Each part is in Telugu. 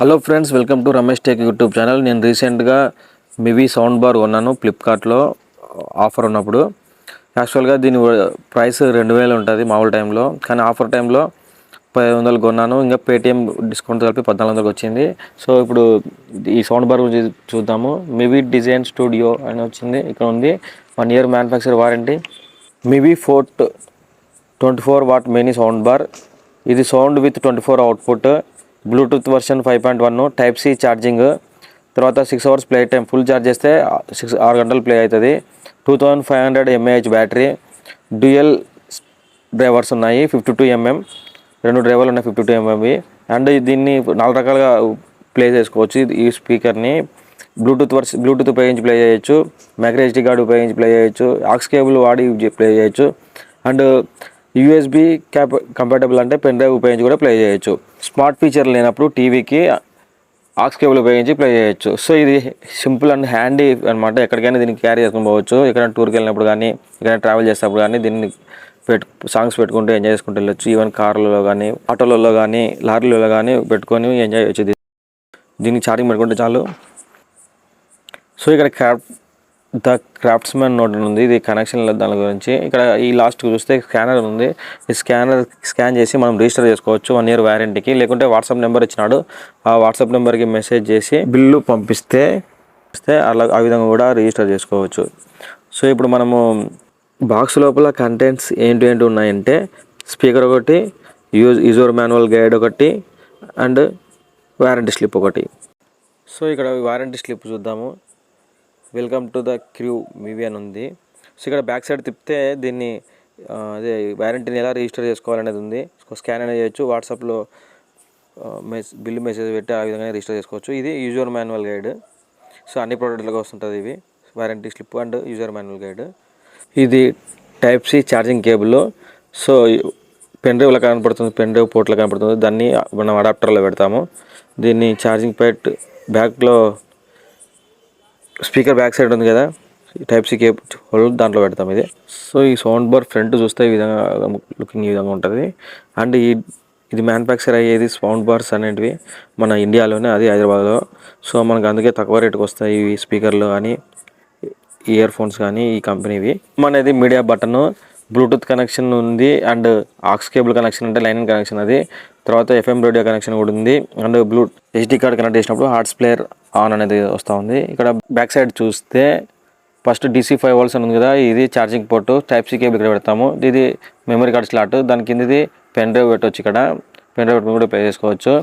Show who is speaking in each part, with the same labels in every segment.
Speaker 1: Hello friends, welcome to Ramesh tech YouTube channel. నేను రీసెంట్గా మివి సౌండ్ బార్ కొన్నాను ఫ్లిప్కార్ట్లో ఆఫర్ ఉన్నప్పుడు. యాక్చువల్గా దీని ప్రైస్ 2000 ఉంటుంది మామూలు టైంలో, కానీ ఆఫర్ టైంలో 1500 కొన్నాను. ఇంకా పేటిఎం డిస్కౌంట్ కలిపి 1400 వచ్చింది. సో ఇప్పుడు ఈ సౌండ్ బార్ గురించి చూద్దాము. మివి డిజైన్ స్టూడియో అని వచ్చింది, ఇక్కడ ఉంది. 1 year manufacture warranty. Mivi fort 24 watt mini sound bar. ఇది sound with 24 output, Bluetooth version 5.1, type C charging, తర్వాత 6 hours play time. Full charge చేస్తే 6 గంటలు ప్లే అవుతుంది. 2500 mAh బ్యాటరీ. డ్యూయల్ డ్రైవర్స్ ఉన్నాయి, 52 mm, 2 డ్రైవర్లు ఉన్నాయి 52 mm. అండ్ దీన్ని 4 రకాలుగా ప్లే చేసుకోవచ్చు. ఈ స్పీకర్ని బ్లూటూత్ ఉపయోగించి ప్లే చేయొచ్చు, మైక్రో SD కార్డు ఉపయోగించి ప్లే చేయొచ్చు, ఆక్స్ కేబుల్ వాడి ప్లే చేయొచ్చు, అండ్ USB కంపాటబుల్ అంటే పెన్ డ్రైవ్ ఉపయోగించి కూడా ప్లే చేయొచ్చు. స్మార్ట్ ఫీచర్ లేనప్పుడు టీవీకి ఆక్స్ కేబుల్ ఉపయోగించి ప్లే చేయొచ్చు. సో ఇది సింపుల్ అండ్ హ్యాండీ అనమాట. ఎక్కడికైనా దీన్ని క్యారీ చేసుకొని పోవచ్చు. ఎక్కడైనా టూర్కి వెళ్ళినప్పుడు కానీ, ఎక్కడైనా ట్రావెల్ చేసేటప్పుడు కానీ దీన్ని సాంగ్స్ పెట్టుకుంటూ ఎంజాయ్ చేసుకుంటూ వెళ్ళొచ్చు. ఈవెన్ కార్లలో కానీ, ఆటోలలో కానీ, లారీలలో కానీ పెట్టుకొని ఎంజాయ్ చేయొచ్చు. దీనికి ఛార్జింగ్ పెట్టుకుంటే చాలు. సో ఇక్కడ క్రాఫ్ట్స్మెన్ నోట్ ఉంది, ఇది కనెక్షన్ దాని గురించి. ఇక్కడ ఈ లాస్ట్ చూస్తే స్కానర్ ఉంది. ఈ స్కాన్ చేసి మనం రిజిస్టర్ చేసుకోవచ్చు 1 year వారంటీకి. లేకుంటే వాట్సాప్ నెంబర్ ఇచ్చినాడు, ఆ వాట్సాప్ నెంబర్కి మెసేజ్ చేసి బిల్లు పంపిస్తే అలా ఆ విధంగా కూడా రిజిస్టర్ చేసుకోవచ్చు. సో ఇప్పుడు మనము బాక్స్ లోపల కంటెంట్స్ ఏంటి ఉన్నాయంటే, స్పీకర్ ఒకటి, యూజర్ మాన్యువల్ గైడ్ ఒకటి, అండ్ వారంటీ స్లిప్ ఒకటి. సో ఇక్కడ వారంటీ స్లిప్ చూద్దాము. వెల్కమ్ టు ద క్రూ మివి అని ఉంది. సో ఇక్కడ బ్యాక్ సైడ్ తిప్పితే దీన్ని అదే వారంటీని ఎలా రిజిస్టర్ చేసుకోవాలనేది ఉంది. స్కాన్ అనేది చేయొచ్చు, వాట్సాప్లో బిల్లు మెసేజ్ పెట్టి ఆ విధంగా రిజిస్టర్ చేసుకోవచ్చు. ఇది యూజర్ మాన్యువల్ గైడ్. సో అన్ని ప్రోడక్ట్లకు వస్తుంటుంది ఇవి, warranty slip and user manual guide. ఇది type C charging cable. So pen డ్రైవ్లో కనపడుతుంది, పెన్ డ్రైవ్ పోర్ట్లో కనపడుతుంది. దాన్ని మనం అడాప్టర్లో పెడతాము. దీన్ని ఛార్జింగ్ పెట్ బ్యాక్లో స్పీకర్ బ్యాక్ సైడ్ ఉంది కదా, టైప్ సి కేబుల్ దాంట్లో పెడతాం ఇది. సో ఈ సౌండ్ బార్ ఫ్రంట్ చూస్తే ఈ విధంగా లుకింగ్ ఈ విధంగా ఉంటుంది. అండ్ ఇది మ్యానుఫ్యాక్చర్ అయ్యేది సౌండ్ బార్స్ అనేటివి మన ఇండియాలోనే, అది హైదరాబాద్లో. సో మనకు అందుకే తక్కువ రేటుకి వస్తాయి ఈ స్పీకర్లు కానీ, ఇయర్ ఫోన్స్ కానీ ఈ కంపెనీవి. అనేది మీడియా బటన్, బ్లూటూత్ కనెక్షన్ ఉంది, అండ్ ఆక్స్ కేబుల్ కనెక్షన్ అంటే లైనింగ్ కనెక్షన్ అది. తర్వాత FM రేడియో కనెక్షన్ కూడా ఉంది. అండ్ SD కార్డ్ కనెక్ట్ చేసినప్పుడు హార్ట్స్ ప్లేయర్ ఆన్ అనేది వస్తూ ఉంది. ఇక్కడ బ్యాక్ సైడ్ చూస్తే ఫస్ట్ DC 5 volts అని ఉంది కదా, ఇది charging port. Type C cable ఇక్కడ పెడతాము. ఇది మెమరీ కార్డ్ స్లాట్. దాని కిందది పెన్ డ్రైవ్ పెట్టవచ్చు. ఇక్కడ పెన్ డ్రైవ్ పెట్టుకుని కూడా ప్లే చేసుకోవచ్చు.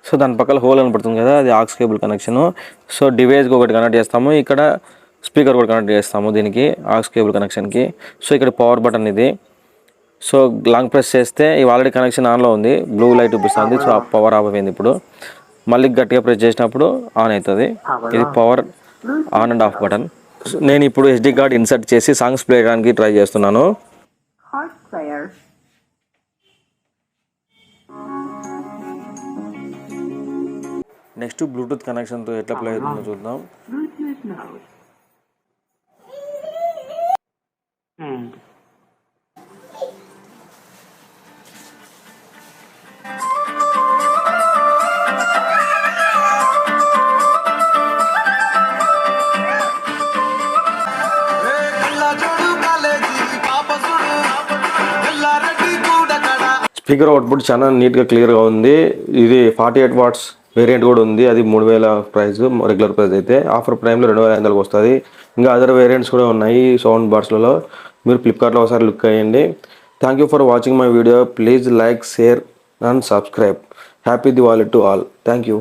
Speaker 1: సో దాని పక్కన హోల్ అని పడుతుంది కదా, అది ఆక్స్ కేబుల్ కనెక్షన్. సో డివైస్కి ఒకటి కనెక్ట్ చేస్తాము. ఇక్కడ స్పీకర్ కూడా కనెక్ట్ చేస్తాము దీనికి, ఆక్స్ కేబుల్ కనెక్షన్కి. సో ఇక్కడ పవర్ బటన్ ఇది. సో లాంగ్ ప్రెస్ చేస్తే ఇవి ఆల్రెడీ కనెక్షన్ ఆన్లో ఉంది, బ్లూ లైట్ చూపిస్తుంది. సో పవర్ ఆఫ్ అయింది. ఇప్పుడు మళ్ళీ గట్టిగా ప్రెస్ చేసినప్పుడు ఆన్ అవుతుంది. ఇది power on and of button. నేను ఇప్పుడు SD కార్డ్ ఇన్సర్ట్ చేసి సాంగ్స్ ప్లే చేయడానికి ట్రై చేస్తున్నాను. నెక్స్ట్ బ్లూటూత్ కనెక్షన్తో ఎట్లా ప్లే అవుతుందో చూద్దాం. స్పీకర్ అవుట్పుట్ చాలా నీట్గా క్లియర్గా ఉంది. ఇది 48 watts వేరియంట్ కూడా ఉంది, అది 3000 ప్రైస్, రెగ్యులర్ ప్రైస్ అయితే. ఆఫర్ ప్రైమ్లో 2500 వస్తుంది. ఇంకా అదర్ వేరియంట్స్ కూడా ఉన్నాయి సౌండ్ బార్స్లలో. మీరు ఫ్లిప్కార్ట్లో ఒకసారి లుక్ అయ్యండి. Thank you for watching my video. Please like, share and subscribe. Happy Diwali to all. Thank you.